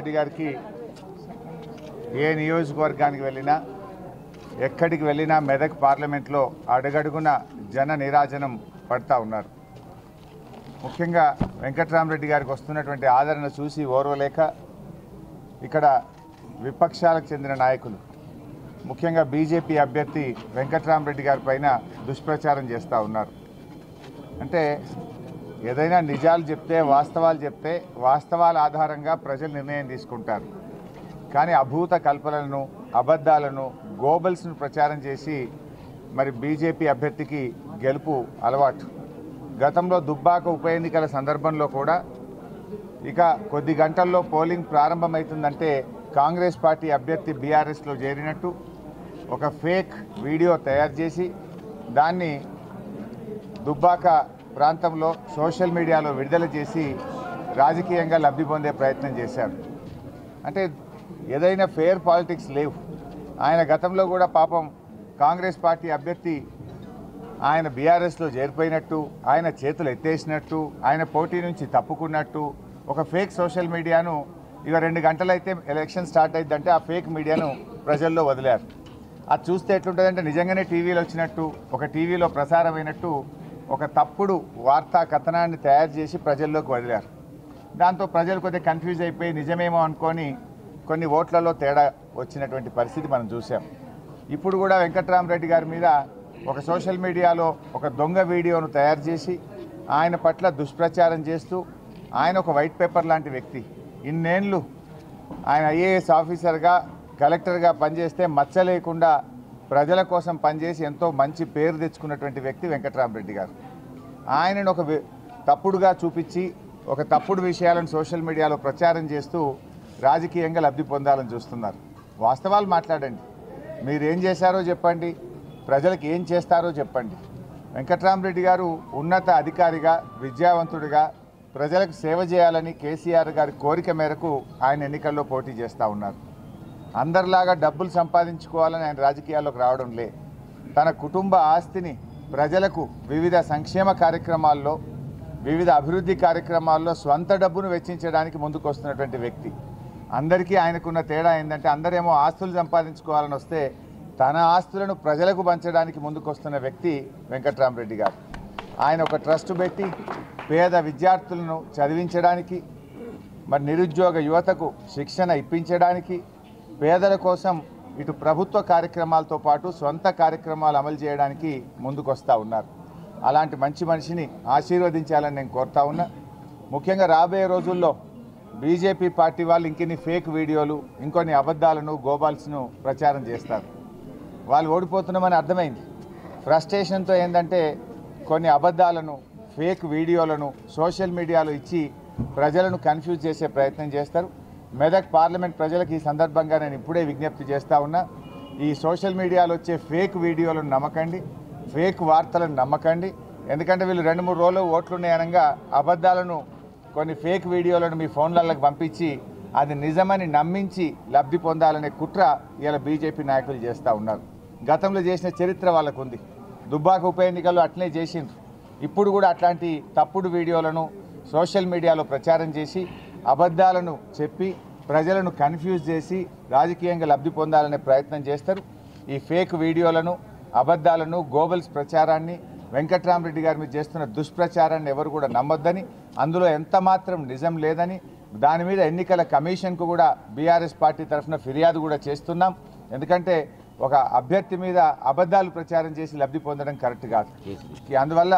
రెడ్డి గారికి ఏ నియోజకవర్గానికి వెళ్ళినా ఎక్కడికి వెళ్ళినా మెదక్ పార్లమెంట్లో అడుగడుగున జన నీరాజనం పడతా ఉన్నారు. ముఖ్యంగా వెంకట్రామరెడ్డి గారికి వస్తున్నటువంటి ఆదరణ చూసి ఓర్వలేక ఇక్కడ విపక్షాలకు చెందిన నాయకులు ముఖ్యంగా బీజేపీ అభ్యర్థి వెంకట్రామరెడ్డి గారి పైన దుష్ప్రచారం చేస్తూ ఉన్నారు. అంటే ఏదైనా నిజాలు చెప్తే వాస్తవాలు చెప్తే వాస్తవాల ఆధారంగా ప్రజలు నిర్ణయం తీసుకుంటారు. కానీ అభూత కల్పనలను అబద్ధాలను గోబల్స్ను ప్రచారం చేసి మరి బీజేపీ అభ్యర్థికి గెలుపు అలవాటు. గతంలో దుబ్బాక ఉప ఎన్నికల సందర్భంలో కూడా ఇక కొద్ది గంటల్లో పోలింగ్ ప్రారంభమవుతుందంటే కాంగ్రెస్ పార్టీ అభ్యర్థి బీఆర్ఎస్లో చేరినట్టు ఒక ఫేక్ వీడియో తయారు చేసి దాన్ని దుబ్బాక ప్రాంతంలో సోషల్ మీడియాలో విడుదల చేసి రాజకీయంగా లబ్ధి పొందే ప్రయత్నం చేశారు. అంటే ఏదైనా ఫెయిర్ పాలిటిక్స్ లేవు. ఆయన గతంలో కూడా పాపం కాంగ్రెస్ పార్టీ అభ్యర్థి ఆయన బీఆర్ఎస్లో చేరిపోయినట్టు, ఆయన చేతులు ఎత్తేసినట్టు, ఆయన పోటీ నుంచి తప్పుకున్నట్టు ఒక ఫేక్ సోషల్ మీడియాను ఇక 2 గంటలైతే ఎలక్షన్ స్టార్ట్ అయిందంటే ఆ ఫేక్ మీడియాను ప్రజల్లో వదిలారు. అది చూస్తే ఎట్లుంటుందంటే నిజంగానే టీవీలో వచ్చినట్టు, ఒక టీవీలో ప్రసారమైనట్టు ఒక తప్పుడు వార్తా కథనాన్ని తయారు చేసి ప్రజల్లోకి వదిలారు. దాంతో ప్రజలు కొద్దిగా కన్ఫ్యూజ్ అయిపోయి నిజమేమో అనుకొని కొన్ని ఓట్లలో తేడా వచ్చినటువంటి పరిస్థితి మనం చూసాం. ఇప్పుడు కూడా వెంకట్రామరెడ్డి గారి మీద ఒక సోషల్ మీడియాలో ఒక దొంగ వీడియోను తయారు చేసి ఆయన పట్ల దుష్ప్రచారం చేస్తూ, ఆయన ఒక వైట్ పేపర్ లాంటి వ్యక్తి, ఇన్నేళ్ళు ఆయన ఐఏఎస్ ఆఫీసర్గా కలెక్టర్గా పనిచేస్తే మచ్చ లేకుండా ప్రజల కోసం పనిచేసి ఎంతో మంచి పేరు తెచ్చుకున్నటువంటి వ్యక్తి వెంకట్రామరెడ్డి గారు. ఆయనను ఒక తప్పుడుగా చూపించి ఒక తప్పుడు విషయాలను సోషల్ మీడియాలో ప్రచారం చేస్తూ రాజకీయంగా లబ్ధి పొందాలని చూస్తున్నారు. వాస్తవాలు మాట్లాడండి, మీరేం చేశారో చెప్పండి, ప్రజలకు ఏం చేస్తారో చెప్పండి. వెంకట్రామరెడ్డి గారు ఉన్నత అధికారిగా విద్యావంతుడిగా ప్రజలకు సేవ చేయాలని కేసీఆర్ గారి కోరిక మేరకు ఆయన ఎన్నికల్లో పోటీ చేస్తూ ఉన్నారు. అందరిలాగా డబ్బులు సంపాదించుకోవాలని ఆయన రాజకీయాల్లోకి రావడం లే. తన కుటుంబ ఆస్తిని ప్రజలకు వివిధ సంక్షేమ కార్యక్రమాల్లో వివిధ అభివృద్ధి కార్యక్రమాల్లో స్వంత డబ్బును వెచ్చించడానికి ముందుకు వస్తున్నటువంటి వ్యక్తి. అందరికీ ఆయనకున్న తేడా ఏంటంటే అందరేమో ఆస్తులు సంపాదించుకోవాలని వస్తే తన ఆస్తులను ప్రజలకు పంచడానికి ముందుకు వస్తున్న వ్యక్తి వెంకట్రామరెడ్డి గారు. ఆయన ఒక ట్రస్ట్ పెట్టి పేద విద్యార్థులను చదివించడానికి, మరి నిరుద్యోగ యువతకు శిక్షణ ఇప్పించడానికి, పేదల కోసం ఇటు ప్రభుత్వ కార్యక్రమాలతో పాటు సొంత కార్యక్రమాలు అమలు చేయడానికి ముందుకు వస్తూ ఉన్నారు. అలాంటి మంచి మనిషిని ఆశీర్వదించాలని నేను కోరుతా ఉన్నా. ముఖ్యంగా రాబోయే రోజుల్లో బీజేపీ పార్టీ వాళ్ళు ఇంకొన్ని ఫేక్ వీడియోలు, ఇంకొన్ని అబద్ధాలను గోబాల్స్ను ప్రచారం చేస్తారు. వాళ్ళు ఓడిపోతున్నామని అర్థమైంది. ఫ్రస్ట్రేషన్తో ఏంటంటే కొన్ని అబద్ధాలను ఫేక్ వీడియోలను సోషల్ మీడియాలో ఇచ్చి ప్రజలను కన్ఫ్యూజ్ చేసే ప్రయత్నం చేస్తారు. మెదక్ పార్లమెంట్ ప్రజలకు ఈ సందర్భంగా నేను ఇప్పుడే విజ్ఞప్తి చేస్తూ ఉన్నా, ఈ సోషల్ మీడియాలో వచ్చే ఫేక్ వీడియోలను నమ్మకండి, ఫేక్ వార్తలను నమ్మకండి. ఎందుకంటే వీళ్ళు 2-3 రోజులు ఓట్లున్నాయనగా అబద్ధాలను కొన్ని ఫేక్ వీడియోలను మీ ఫోన్లలోకి పంపించి అది నిజమని నమ్మించి లబ్ధి పొందాలనే కుట్ర ఇలా బీజేపీ నాయకులు చేస్తూ ఉన్నారు. గతంలో చేసిన చరిత్ర వాళ్ళకు ఉంది. దుబ్బాక ఉప ఎన్నికల్లో అట్లనే చేసిండ్రు. ఇప్పుడు కూడా అట్లాంటి తప్పుడు వీడియోలను సోషల్ మీడియాలో ప్రచారం చేసి అబద్ధాలను చెప్పి ప్రజలను కన్ఫ్యూజ్ చేసి రాజకీయంగా లబ్ధి పొందాలనే ప్రయత్నం చేస్తారు. ఈ ఫేక్ వీడియోలను అబద్ధాలను గోబల్స్ ప్రచారాన్ని వెంకట్రామరెడ్డి గారి మీద చేస్తున్న దుష్ప్రచారాన్ని ఎవరు కూడా నమ్మొద్దని, అందులో ఎంత మాత్రం నిజం లేదని, దాని మీద ఎన్నికల కమిషన్కు కూడా బీఆర్ఎస్ పార్టీ తరఫున ఫిర్యాదు కూడా చేస్తున్నాం. ఎందుకంటే ఒక అభ్యర్థి మీద అబద్ధాలు ప్రచారం చేసి లబ్ధి పొందడం కరెక్ట్ కాదు. అందువల్ల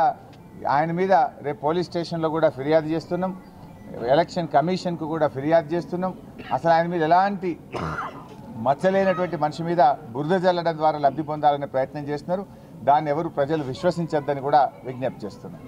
ఆయన మీద రేపు పోలీస్ స్టేషన్లో కూడా ఫిర్యాదు చేస్తున్నాం, ఎలక్షన్ కమిషన్కు కూడా ఫిర్యాదు చేస్తున్నాం. అసలు ఆయన మీద ఎలాంటి మచ్చలేనటువంటి మనిషి మీద బురద జల్లడం ద్వారా లబ్ధి పొందాలనే ప్రయత్నం చేస్తున్నారు. దాన్ని ఎవరు ప్రజలు విశ్వసించొద్దని కూడా విజ్ఞప్తి చేస్తున్నారు.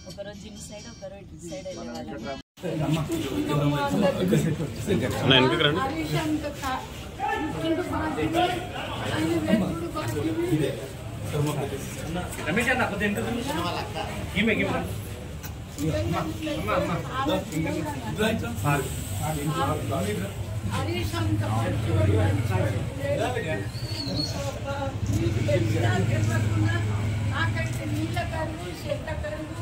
ఒకరోజు జిమ్ సైడ్ ఒకరోజు ఇటు సైడ్ వెళ్ళేవాళ్ళం. నాకైతే నీళ్ళ కరువు చెట్ల కరువు